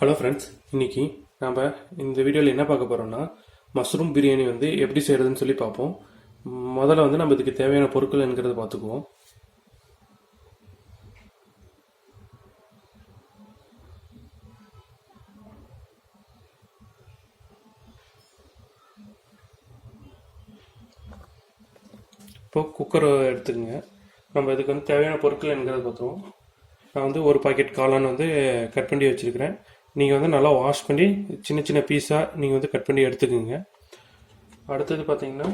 Hello friends, இன்றைக்கி நம்ம இந்த வீடியோவில் என்ன பார்க்க போகிறோம்னா மஷ்ரூம் பிரியாணி வந்து எப்படி செய்கிறதுன்னு சொல்லி பார்ப்போம். முதல்ல வந்து நம்ம இதுக்கு தேவையான பொருட்கள் என்கிறத பார்த்துக்குவோம். இப்போ குக்கரை எடுத்துக்கோங்க. நம்ம இதுக்கு வந்து தேவையான பொருட்கள் என்கிறத பார்த்துக்குவோம். நான் வந்து ஒரு பாக்கெட் காளான் வந்து கட் பண்ணி வச்சுருக்கிறேன். நீங்கள் வந்து நல்லா வாஷ் பண்ணி சின்ன சின்ன பீஸாக நீங்கள் வந்து கட் பண்ணி எடுத்துக்கோங்க. அடுத்தது பார்த்தீங்கன்னா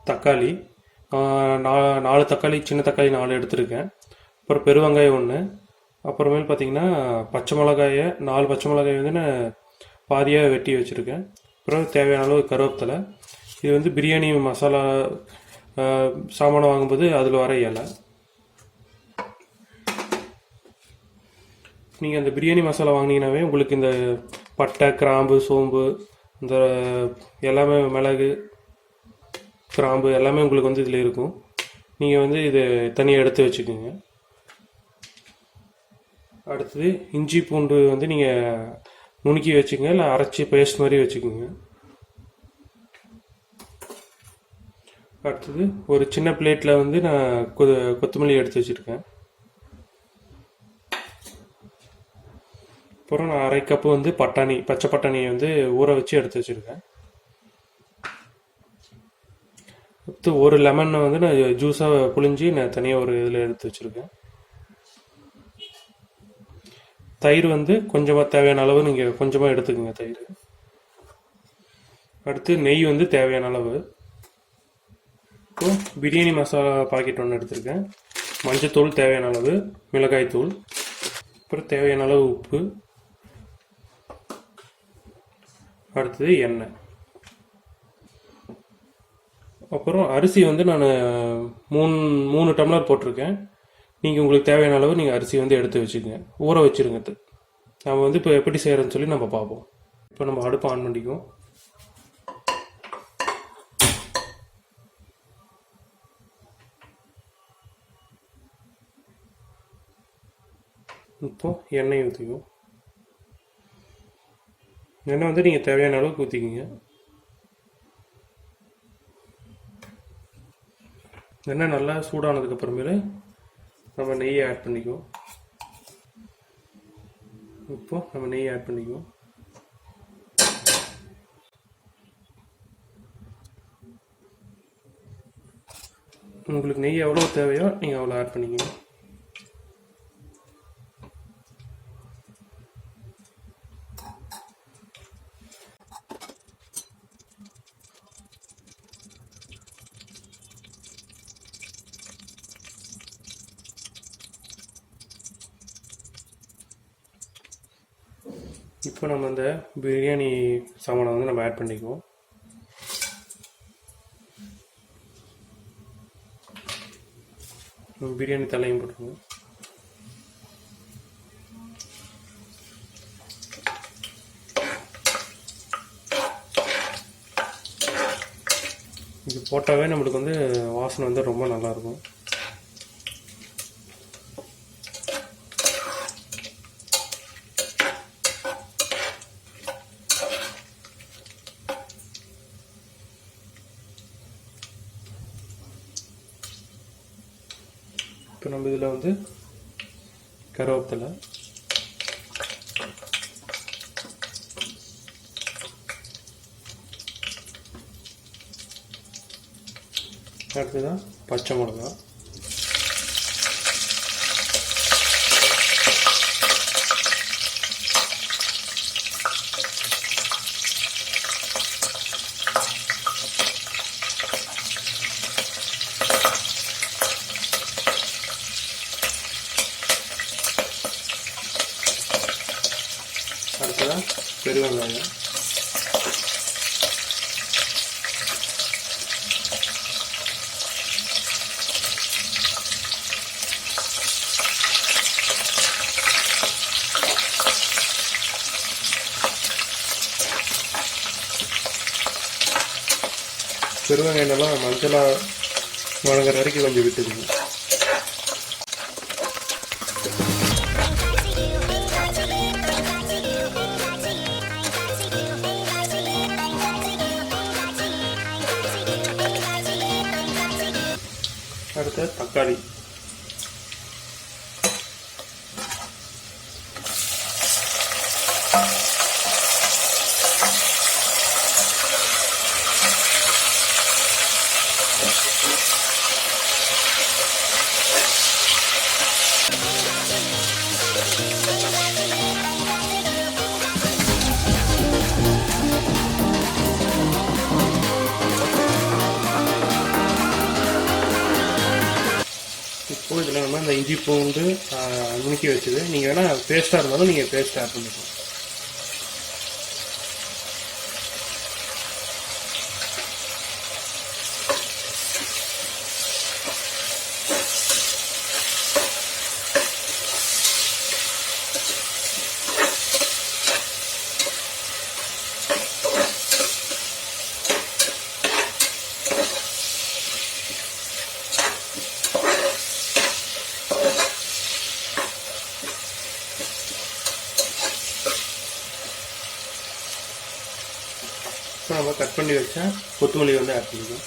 தக்காளி, 4 தக்காளி, சின்ன தக்காளி 4 எடுத்துருக்கேன். அப்புறம் பெருவெங்காயம் 1. அப்புறமேல் பார்த்தீங்கன்னா பச்சை மிளகாயை 4 பச்சை மிளகாய் வந்து நான் பாதியாக வெட்டி வச்சுருக்கேன். அப்புறம் தேவையான அளவு கருவேப்பிலை. இது வந்து பிரியாணி மசாலா சாமானை வாங்கும்போது அதில் வர இலை. நீங்கள் அந்த பிரியாணி மசாலா வாங்கினீங்கன்னாவே உங்களுக்கு இந்த பட்டை, கிராம்பு, சோம்பு, இந்த எல்லாமே மிளகு, கிராம்பு எல்லாமே உங்களுக்கு வந்து இதில் இருக்கும். நீங்கள் வந்து இதை தனியாக எடுத்து வச்சுக்கோங்க. அடுத்தது இஞ்சி பூண்டு வந்து நீங்கள் நுணுக்கி வச்சுக்கோங்க, இல்லை அரைச்சி பேஸ்ட் மாதிரி வச்சுக்கோங்க. அடுத்தது ஒரு சின்ன பிளேட்டில் வந்து நான் கொத்தமல்லி எடுத்து வச்சுருக்கேன். அப்புறம் நான் 1/2 கப்பு வந்து பச்சை பட்டாணியை வந்து ஊற வச்சு எடுத்து வச்சுருக்கேன். அடுத்து ஒரு லெமனை வந்து நான் ஜூஸாக புழிஞ்சி நான் தனியாக ஒரு இதில் எடுத்து வச்சுருக்கேன். தயிர் வந்து கொஞ்சமாக தேவையான அளவு நீங்கள் கொஞ்சமாக எடுத்துக்கோங்க தயிர். அடுத்து நெய் வந்து தேவையான அளவு. இப்போ பிரியாணி மசாலா பாக்கெட் 1 எடுத்திருக்கேன். மஞ்சத்தூள் தேவையான அளவு, மிளகாய் தூள், அப்புறம் தேவையான அளவு உப்பு, அடுத்தது எண்ணெய். அப்புறம் அரிசி வந்து நான் 3 டம்ளர் போட்டிருக்கேன். நீங்கள் உங்களுக்கு தேவையான அளவு நீங்கள் அரிசி வந்து எடுத்து வச்சுக்கோங்க, ஊற வச்சுருங்க. நம்ம வந்து இப்போ எப்படி செய்கிறதுன்னு சொல்லி நம்ம பார்ப்போம். இப்போ நம்ம அடுப்பை ஆன் பண்ணிக்குவோம். இப்போ எண்ணெய் ஊற்றிக்குவோம். எண்ணெய் வந்து நீங்கள் தேவையான அளவுக்கு ஊற்றிக்கிங்க. எண்ணெய் நல்லா சூடானதுக்கப்புறமேல நம்ம நெய்யை ஆட் பண்ணிக்குவோம். இப்போ நம்ம நெய்யை ஆட் பண்ணிக்குவோம். உங்களுக்கு நெய் எவ்வளோ தேவையோ நீங்கள் அவ்வளோ ஆட் பண்ணிக்கோங்க. இப்போ நம்ம இந்த பிரியாணி சாமானை வந்து நம்ம ஆட் பண்ணிக்குவோம். பிரியாணி தலையும் போட்டுருவோம். இது போட்டாவே நம்மளுக்கு வந்து வாசனை வந்து ரொம்ப நல்லாயிருக்கும். இப்போ நம்ம இதில் வந்து கருவேப்பிலை, அடுத்ததான் பச்சை மிளகா, அடுத்ததான் பெருவெங்காயம், பெருவெங்காயம் மஞ்சளாக வழங்குற வரைக்கும் கொஞ்சம் விட்டுருங்க. வச்ச தக்காளி, இப்போ இதில் நம்ம இந்த இஞ்சி பூண்டு நுணுக்கி வச்சது, நீங்கள் வேணால் பேஸ்ட்டாக இருந்தாலும் நீங்கள் பேஸ்ட் ஆட் பண்ணிக்கலாம். இப்போ நம்ம கட் பண்ணி வச்சா கொத்தமல்லி வந்து ஆட் பண்ணிக்கலாம்.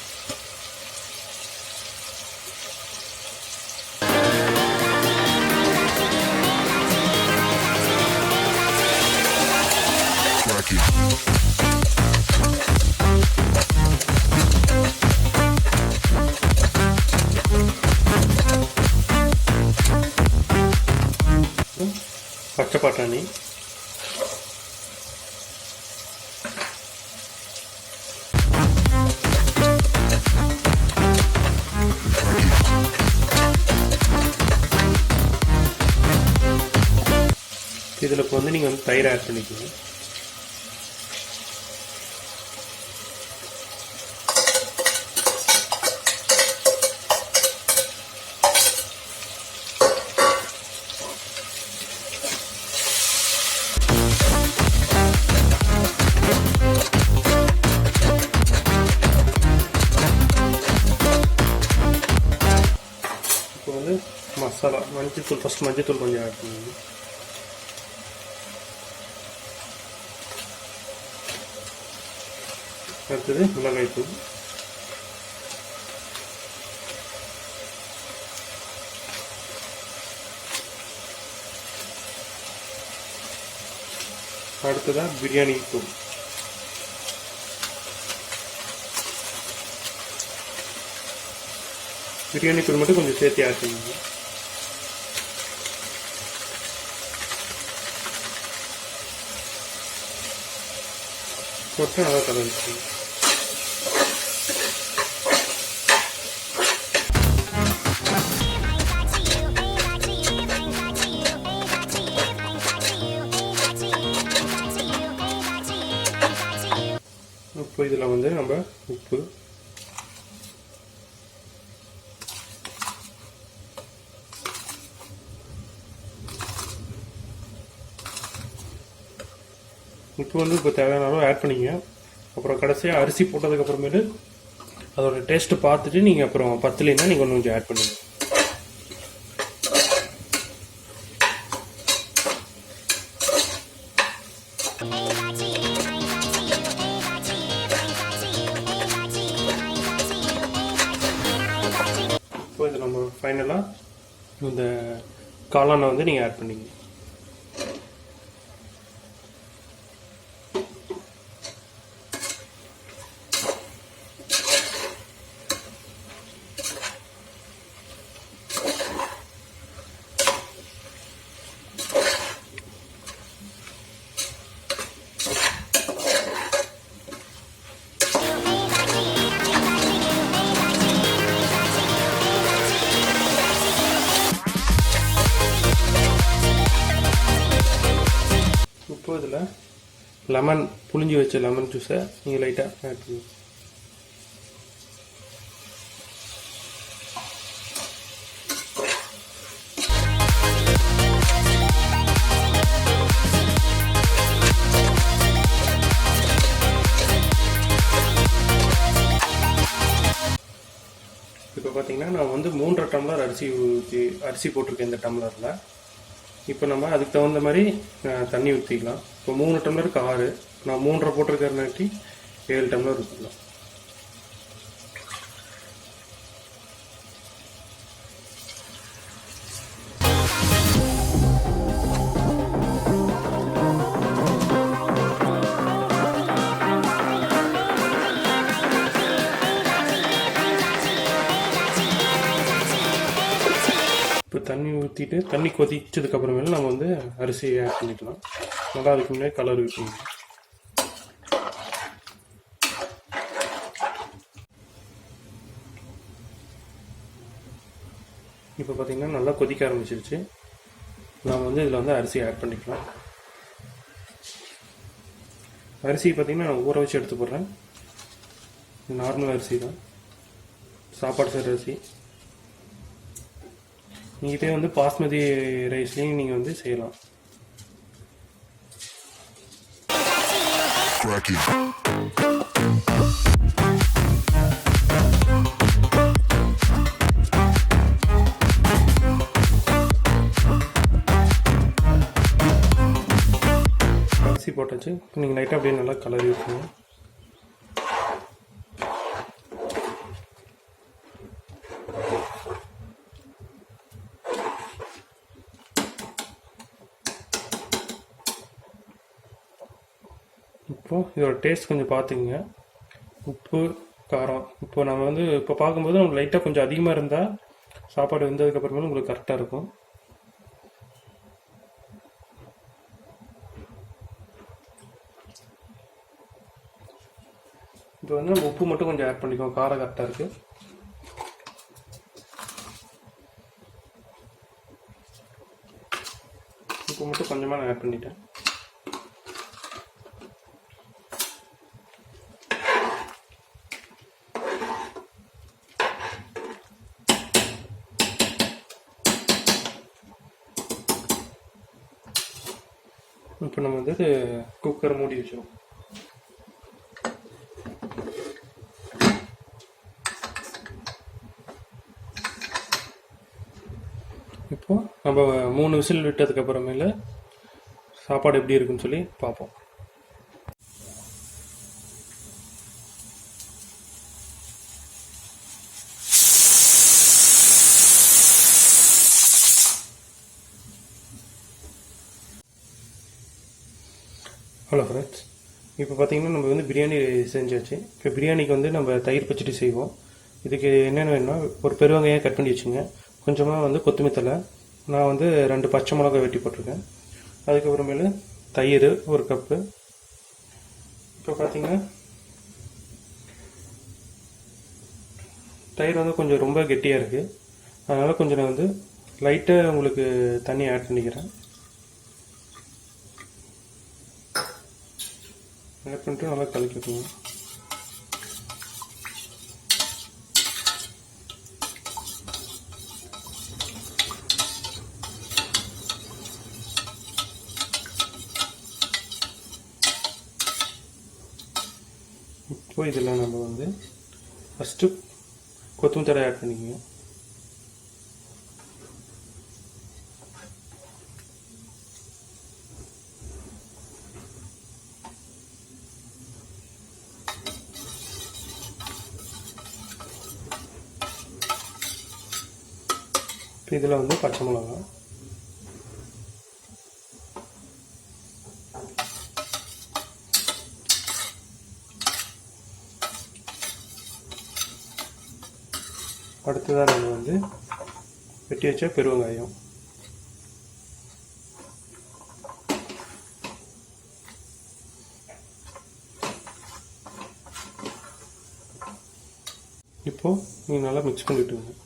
பச்சை பட்டாணி, இதில் இப்போ வந்து நீங்கள் வந்து தயிர் ஆட் பண்ணிக்கணும். இப்போ வந்து மசாலா, மஞ்சத்தூள், ஃபஸ்ட் மஞ்சத்தூள் கொஞ்சம் ஆட் பண்ணுங்க. அடுத்தது மிளகாய்த்தூள், அடுத்ததாக பிரியாணி தூள், பிரியாணி தூள் மட்டும் கொஞ்சம் சேர்த்து ஆட் பண்ணுங்க. போட்டு நல்லா கலந்துக்கணும். இப்போ இதில் வந்து நம்ம உப்பு, உப்பு வந்து இப்போ தேவையான அளவு ஆட் பண்ணிங்க. அப்புறம் கடைசியாக அரிசி போட்டதுக்கப்புறமேட்டு அதோட டேஸ்ட்டு பார்த்துட்டு நீங்கள் அப்புறம் பத்தலைன்னா நீங்கள் ஒன்று கொஞ்சம் ஆட் பண்ணுங்கள். இப்போ இது நம்ம ஃபைனலாக இந்த காளானை வந்து நீங்கள் ஆட் பண்ணிங்க. இப்போ இதில் லெமன், புளிஞ்சி வச்ச லெமன் ஜூஸை நீங்கள் லைட்டாக ஆட் பண்ணுங்க. இப்போ பார்த்தீங்கன்னா நான் வந்து 3.5 டம்ளர் அரிசி போட்டிருக்கேன் இந்த டம்ளரில். இப்போ நம்ம அதுக்கு தகுந்த மாதிரி தண்ணி ஊற்றிக்கலாம். இப்போ 3 டம்ளருக்கு 6, நான் 3.5 போட்டிருக்கிறனாட்டி 7 டம்ளர் ஊற்றிக்கலாம். தண்ணி ஊற்றிட்டு தண்ணி கொதிச்சதுக்கப்புறமேல நம்ம வந்து அரிசியை ஆட் பண்ணிக்கலாம். நல்லா அதுக்கு முன்னாடி கலர் வைக்கணும். இப்போ பார்த்திங்கன்னா நல்லா கொதிக்க ஆரம்பிச்சிருச்சு. நாம் வந்து இதில் வந்து அரிசி ஆட் பண்ணிக்கலாம். அரிசி பார்த்திங்கன்னா நான் ஊற வச்சு எடுத்து போடுறேன். நார்மல் அரிசி தான், சாப்பாடு செய்கிற அரிசி. நீங்கள் இதே வந்து பாஸ்மதி ரைஸ்லேயும் நீங்கள் வந்து செய்யலாம். அரிசி போட்டாச்சு. நீங்கள் லைட்டாக அப்படியே நல்லா கலரி வச்சுக்கணும். இப்போது இதோட டேஸ்ட் கொஞ்சம் பார்த்துக்குங்க. உப்பு, காரம் இப்போ நம்ம வந்து இப்போ பார்க்கும்போது நமக்கு லைட்டாக கொஞ்சம் அதிகமாக இருந்தால் சாப்பாடு வெந்ததுக்கப்புறமேலும் உங்களுக்கு கரெக்டாக இருக்கும். இப்போ வந்து நம்ம உப்பு மட்டும் கொஞ்சம் ஆட் பண்ணிக்கோங்க. காரம் கரெக்டாக இருக்குது. உப்பு மட்டும் கொஞ்சமாக நான் ஆட் பண்ணிட்டேன். இப்போ நம்ம வந்து குக்கரை மூடி வச்சிடும். இப்போ நம்ம 3 விசில் விட்டதுக்கு அப்புறமேல சாப்பாடு எப்படி இருக்குன்னு சொல்லி பார்ப்போம். ஹலோ ஃப்ரெண்ட்ஸ், இப்போ பார்த்தீங்கன்னா நம்ம வந்து பிரியாணி செஞ்சாச்சு. இப்போ பிரியாணிக்கு வந்து நம்ம தயிர் பச்சடி செய்வோம். இதுக்கு என்னென்ன வேணும்னா, ஒரு பெருவங்காயம் கட் பண்ணி வச்சுங்க, கொஞ்சமாக வந்து கொத்தமல்லி தழை, நான் வந்து 2 பச்சை மிளகாய் வெட்டி போட்டிருக்கேன். அதுக்கப்புறமேலு தயிர் 1 கப்பு. இப்போ பார்த்தீங்கன்னா தயிர் வந்து கொஞ்சம் ரொம்ப கெட்டியாக இருக்குது, அதனால் கொஞ்சம் நான் வந்து லைட்டாக உங்களுக்கு தண்ணி ஆட் பண்ணிக்கிறேன். ஆட் பண்ணிட்டு நல்லா கலக்கிக்கணும். இப்போ இதில் நம்ம வந்து ஃபஸ்ட்டு கொத்தமல்லி தழை ஆட் பண்ணிக்கோங்க. இதில் வந்து பச்சை மிளகாய், அடுத்ததாக நம்ம வந்து வெட்டி வச்ச பெருவங்காயம், இப்போது நீங்கள் நல்லா மிக்ஸ் பண்ணிவிட்டுங்க.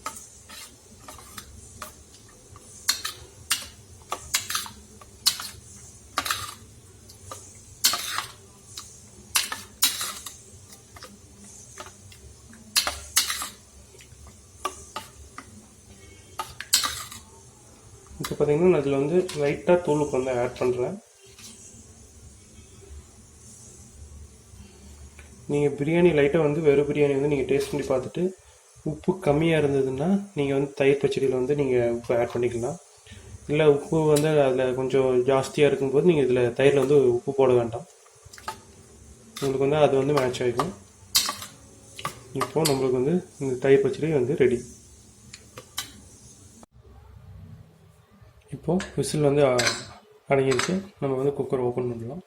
இப்போ பார்த்தீங்கன்னா நான் இதில் வந்து லைட்டாக தூளுக்கு வந்து ஆட் பண்ணுறேன். நீங்கள் பிரியாணி லைட்டாக வந்து வெறும் பிரியாணி வந்து நீங்கள் டேஸ்ட் பண்ணி பார்த்துட்டு உப்பு கம்மியாக இருந்ததுன்னா நீங்கள் வந்து தயிர் பச்சடியில் வந்து நீங்கள் உப்பு ஆட் பண்ணிக்கலாம். இல்லை உப்பு வந்து அதில் கொஞ்சம் ஜாஸ்தியாக இருக்கும்போது நீங்கள் இதில் தயிரில் வந்து உப்பு போட வேண்டாம், உங்களுக்கு வந்து அது வந்து மேட்ச் ஆகிடும். இப்போது நம்மளுக்கு வந்து இந்த தயிர் பச்சடி வந்து ரெடி. இப்போது விசில் வந்து அடங்கிடுச்சு. நம்ம வந்து குக்கர் ஓப்பன் பண்ணலாம்.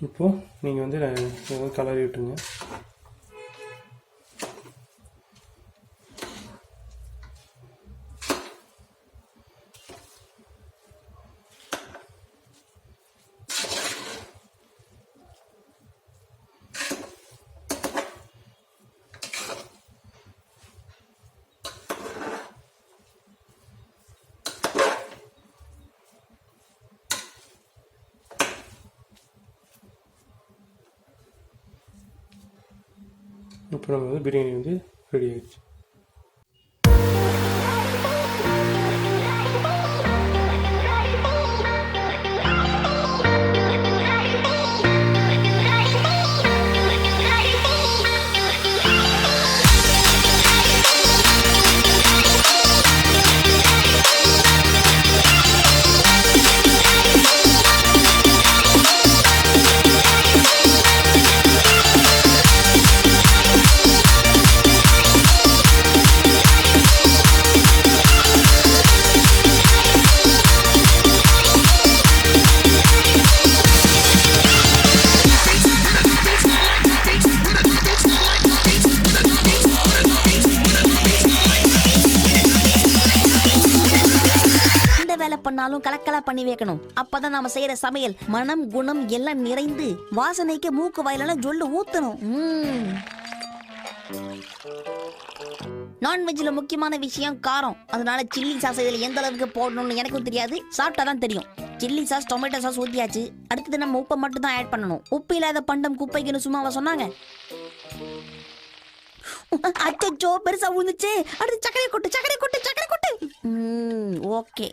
இப்போது நீங்கள் வந்து கலரி விட்டுருங்க. இப்போ நம்ம வந்து பிரியாணி வந்து ரெடி ஆகிடுச்சு. பண்ணாலும் கலக்கலா பண்ணி வைக்கணும். அப்பதான் நாம செய்யற சமையல் மனம் குணம் எல்லாம் நிறைந்து வாசனைக்கு மூக்கு வாயிலெல்லாம் ஜொல்லு ஊத்தணும். நான்வெஜ்ல முக்கியமான விஷயம் காரம். அதனால சில்லி சாஸ் இதுல எந்த அளவுக்கு போடணும்னு எனக்கும் தெரியாது, சாப்பிட்டாதான் தெரியும். சில்லி சாஸ் டொமேட்டோ சாஸ் ஊத்தியாச்சு. அடுத்தது நம்ம உப்பை மட்டும் தான் ஆட் பண்ணணும். உப்பு இல்லாத பண்டம் குப்பைக்குன்னு சும்மாவா சொன்னாங்க? அச்சோ பெருசா விழுந்துச்சு. அடுத்து சக்கரை கொட்டு. ஓகே.